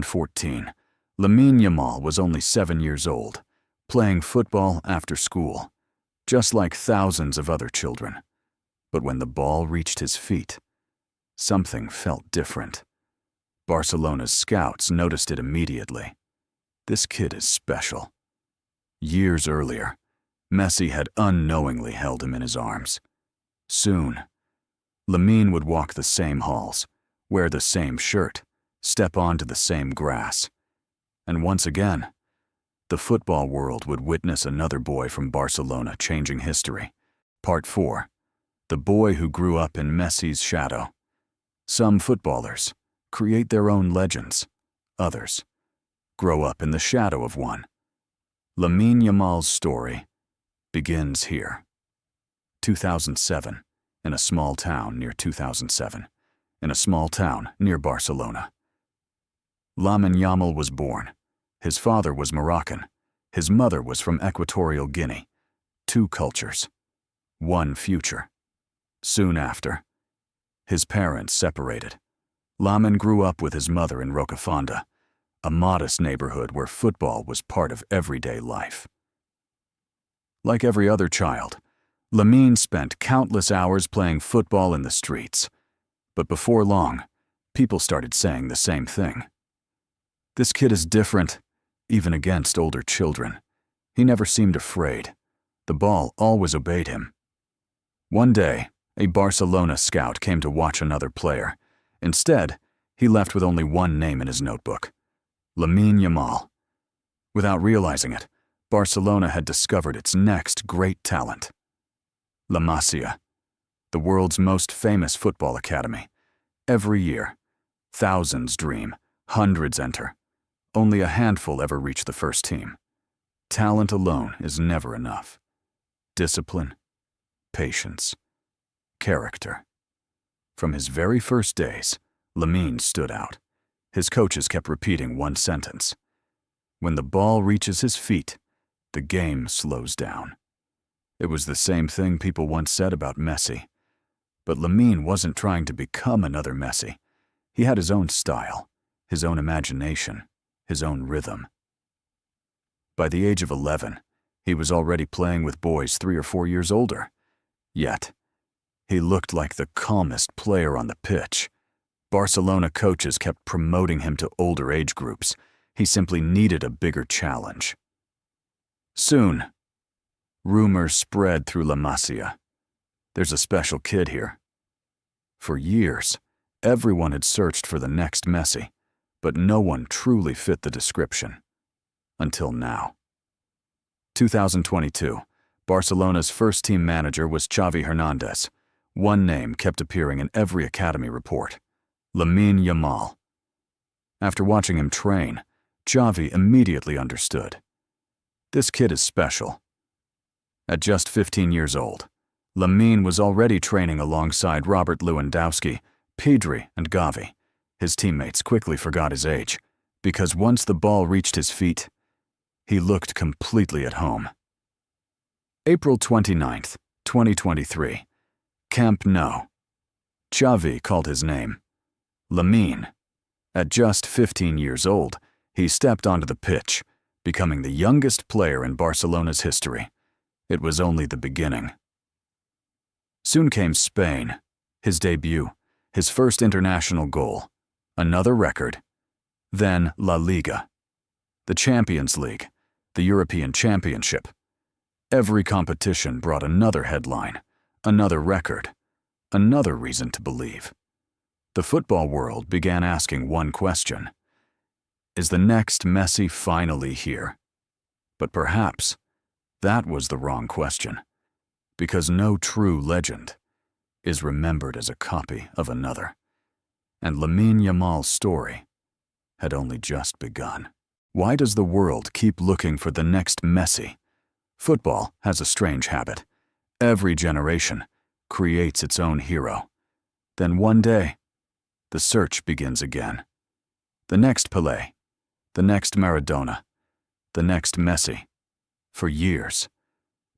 2014, Lamine Yamal was only 7 years old, playing football after school, just like thousands of other children. But when the ball reached his feet, something felt different. Barcelona's scouts noticed it immediately. This kid is special. Years earlier, Messi had unknowingly held him in his arms. Soon, Lamine would walk the same halls, wear the same shirt, step onto the same grass. And once again, the football world would witness another boy from Barcelona changing history. Part 4. The boy who grew up in Messi's shadow. Some footballers create their own legends. Others grow up in the shadow of one. Lamine Yamal's story begins here. 2007, in a small town near Barcelona. Lamine Yamal was born. His father was Moroccan. His mother was from Equatorial Guinea. 2 cultures, 1 future. Soon after, his parents separated. Lamine grew up with his mother in Rocafonda, a modest neighborhood where football was part of everyday life. Like every other child, Lamine spent countless hours playing football in the streets. But before long, people started saying the same thing. This kid is different, even against older children. He never seemed afraid. The ball always obeyed him. One day, a Barcelona scout came to watch another player. Instead, he left with only one name in his notebook: Lamine Yamal. Without realizing it, Barcelona had discovered its next great talent. La Masia, the world's most famous football academy. Every year, thousands dream, hundreds enter. Only a handful ever reach the first team. Talent alone is never enough. Discipline, patience, character. From his very first days, Lamine stood out. His coaches kept repeating one sentence: when the ball reaches his feet, the game slows down. It was the same thing people once said about Messi. But Lamine wasn't trying to become another Messi. He had his own style, his own imagination, his own rhythm. By the age of 11, he was already playing with boys 3 or 4 years older. Yet, he looked like the calmest player on the pitch. Barcelona coaches kept promoting him to older age groups. He simply needed a bigger challenge. Soon, rumors spread through La Masia. There's a special kid here. For years, everyone had searched for the next Messi, but no one truly fit the description. Until now. 2022, Barcelona's first-team manager was Xavi Hernandez. One name kept appearing in every academy report: Lamine Yamal. After watching him train, Xavi immediately understood. This kid is special. At just 15 years old, Lamine was already training alongside Robert Lewandowski, Pedri, and Gavi. His teammates quickly forgot his age, because once the ball reached his feet, he looked completely at home. April 29th, 2023. Camp Nou. Xavi called his name: Lamine. At just 15 years old, he stepped onto the pitch, becoming the youngest player in Barcelona's history. It was only the beginning. Soon came Spain, his debut, his first international goal, another record. Then La Liga, the Champions League, the European Championship. Every competition brought another headline, another record, another reason to believe. The football world began asking one question: is the next Messi finally here? But perhaps that was the wrong question, because no true legend is remembered as a copy of another. And Lamine Yamal's story had only just begun. Why does the world keep looking for the next Messi? Football has a strange habit. Every generation creates its own hero. Then one day, the search begins again. The next Pelé, the next Maradona, the next Messi. For years,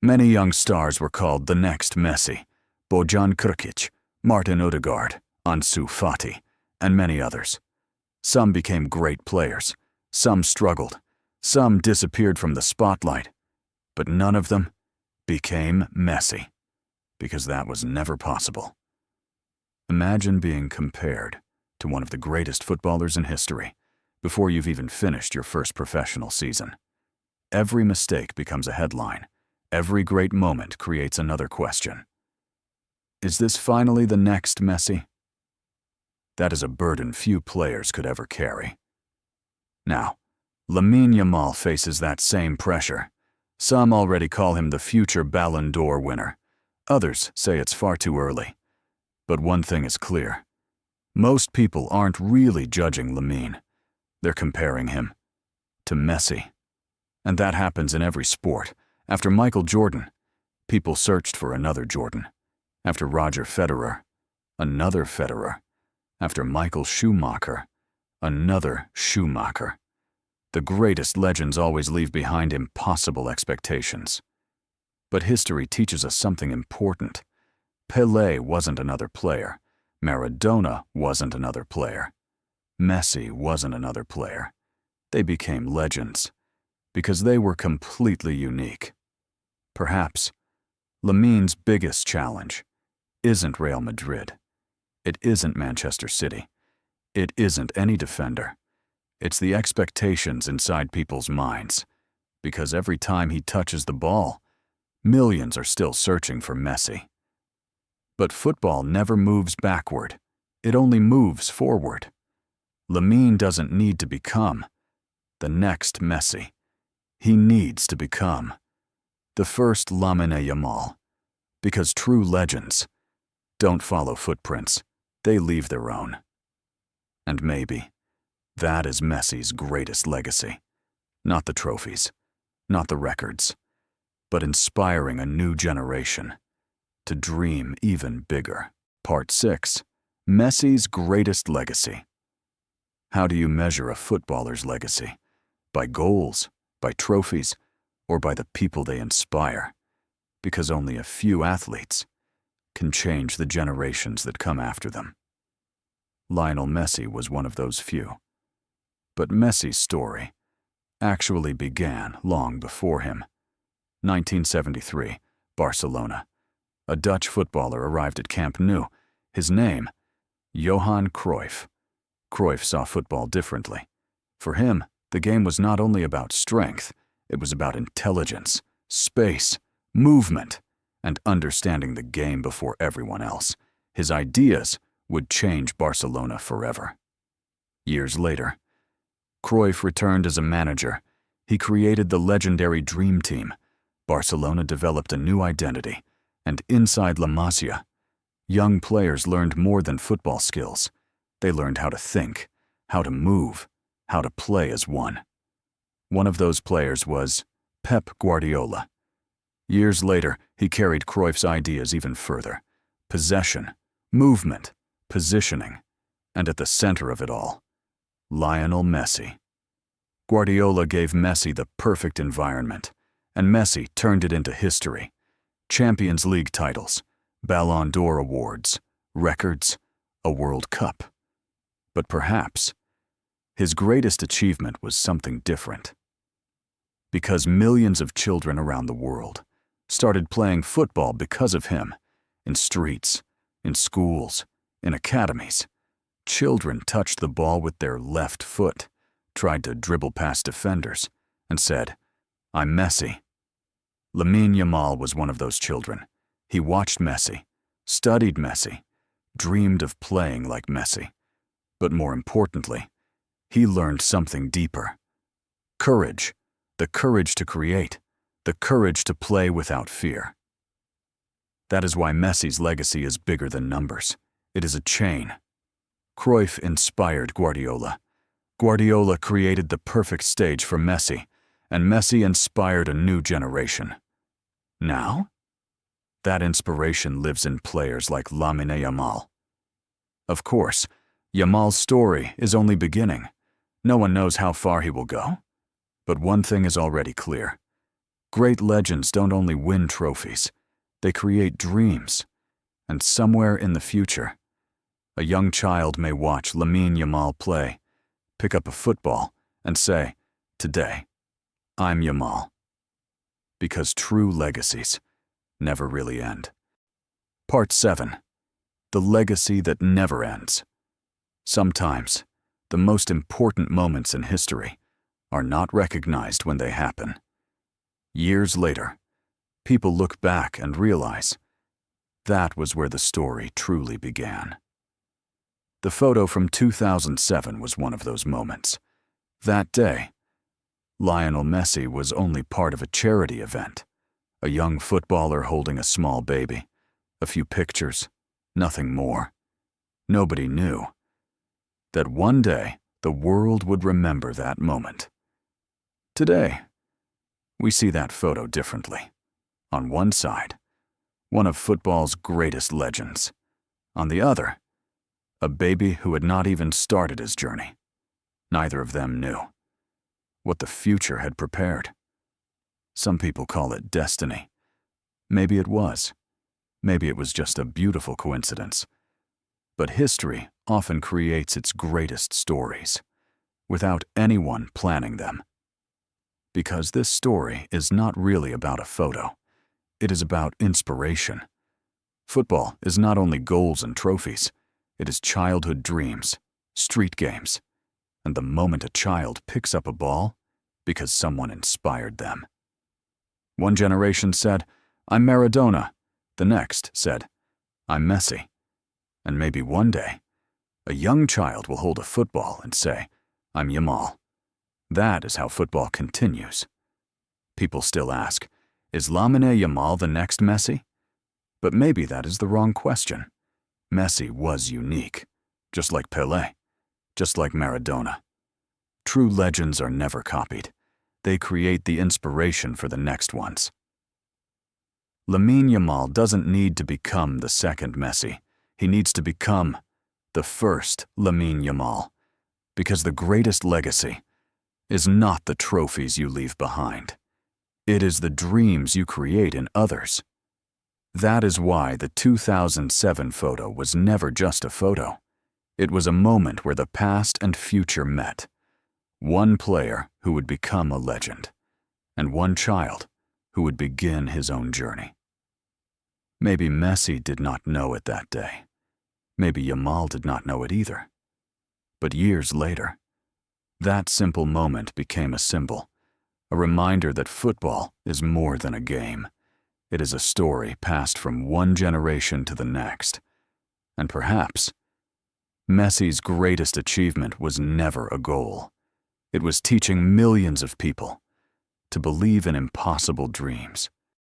many young stars were called the next Messi: Bojan Krkić, Martin Odegaard, Ansu Fati, and many others. Some became great players. Some struggled. Some disappeared from the spotlight. But none of them became Messi, because that was never possible. Imagine being compared to one of the greatest footballers in history before you've even finished your first professional season. Every mistake becomes a headline. Every great moment creates another question. Is this finally the next Messi? That is a burden few players could ever carry. Now, Lamine Yamal faces that same pressure. Some already call him the future Ballon d'Or winner. Others say it's far too early. But one thing is clear. Most people aren't really judging Lamine. They're comparing him to Messi. And that happens in every sport. After Michael Jordan, people searched for another Jordan. After Roger Federer, another Federer. After Michael Schumacher, another Schumacher. The greatest legends always leave behind impossible expectations. But history teaches us something important. Pelé wasn't another player. Maradona wasn't another player. Messi wasn't another player. They became legends because they were completely unique. Perhaps Lamine's biggest challenge isn't Real Madrid. It isn't Manchester City. It isn't any defender. It's the expectations inside people's minds, because every time he touches the ball, millions are still searching for Messi. But football never moves backward. It only moves forward. Lamine doesn't need to become the next Messi. He needs to become the first Lamine Yamal, because true legends don't follow footprints. They leave their own. And maybe that is Messi's greatest legacy. Not the trophies, not the records, but inspiring a new generation to dream even bigger. Part 6. Messi's greatest legacy. How do you measure a footballer's legacy? By goals, by trophies, or by the people they inspire? Because only a few athletes can change the generations that come after them. Lionel Messi was one of those few. But Messi's story actually began long before him. 1973, Barcelona. A Dutch footballer arrived at Camp Nou. His name, Johan Cruyff. Cruyff saw football differently. For him, the game was not only about strength, it was about intelligence, space, movement, and understanding the game before everyone else. His ideas would change Barcelona forever. Years later, Cruyff returned as a manager. He created the legendary Dream Team. Barcelona developed a new identity, and inside La Masia, young players learned more than football skills. They learned how to think, how to move, how to play as one. One of those players was Pep Guardiola. Years later, he carried Cruyff's ideas even further. Possession, movement, positioning, and at the center of it all, Lionel Messi. Guardiola gave Messi the perfect environment, and Messi turned it into history. Champions League titles, Ballon d'Or awards, records, a World Cup. But perhaps his greatest achievement was something different. Because millions of children around the world started playing football because of him, in streets, in schools, in academies. Children touched the ball with their left foot, tried to dribble past defenders, and said, "I'm Messi." Lamine Yamal was one of those children. He watched Messi, studied Messi, dreamed of playing like Messi. But more importantly, he learned something deeper. Courage, the courage to create, the courage to play without fear. That is why Messi's legacy is bigger than numbers. It is a chain. Cruyff inspired Guardiola. Guardiola created the perfect stage for Messi, and Messi inspired a new generation. Now, that inspiration lives in players like Lamine Yamal. Of course, Yamal's story is only beginning. No one knows how far he will go. But one thing is already clear. Great legends don't only win trophies, they create dreams. And somewhere in the future, a young child may watch Lamine Yamal play pick up a football, and say, "Today, I'm Yamal." Because true legacies never really end. Part 7. The legacy that never ends. Sometimes, the most important moments in history are not recognized when they happen. Years later, people look back and realize that was where the story truly began. The photo from 2007 was one of those moments. That day, Lionel Messi was only part of a charity event, a young footballer holding a small baby, a few pictures, nothing more. Nobody knew that one day the world would remember that moment. Today, we see that photo differently. On one side, one of football's greatest legends. On the other, a baby who had not even started his journey. Neither of them knew what the future had prepared. Some people call it destiny. Maybe it was. Maybe it was just a beautiful coincidence. But history often creates its greatest stories without anyone planning them. Because this story is not really about a photo. It is about inspiration. Football is not only goals and trophies. It is childhood dreams, street games, and the moment a child picks up a ball because someone inspired them. One generation said, "I'm Maradona." The next said, "I'm Messi." And maybe one day, a young child will hold a football and say, "I'm Yamal." That is how football continues. People still ask, is Lamine Yamal the next Messi? But maybe that is the wrong question. Messi was unique, just like Pelé, just like Maradona. True legends are never copied. They create the inspiration for the next ones. Lamine Yamal doesn't need to become the second Messi. He needs to become the first Lamine Yamal. Because the greatest legacy is not the trophies you leave behind. It is the dreams you create in others. That is why the 2007 photo was never just a photo. It was a moment where the past and future met. One player who would become a legend, and one child who would begin his own journey. Maybe Messi did not know it that day. Maybe Yamal did not know it either. But years later, that simple moment became a symbol, a reminder that football is more than a game. It is a story passed from one generation to the next. And perhaps, Messi's greatest achievement was never a goal. It was teaching millions of people to believe in impossible dreams.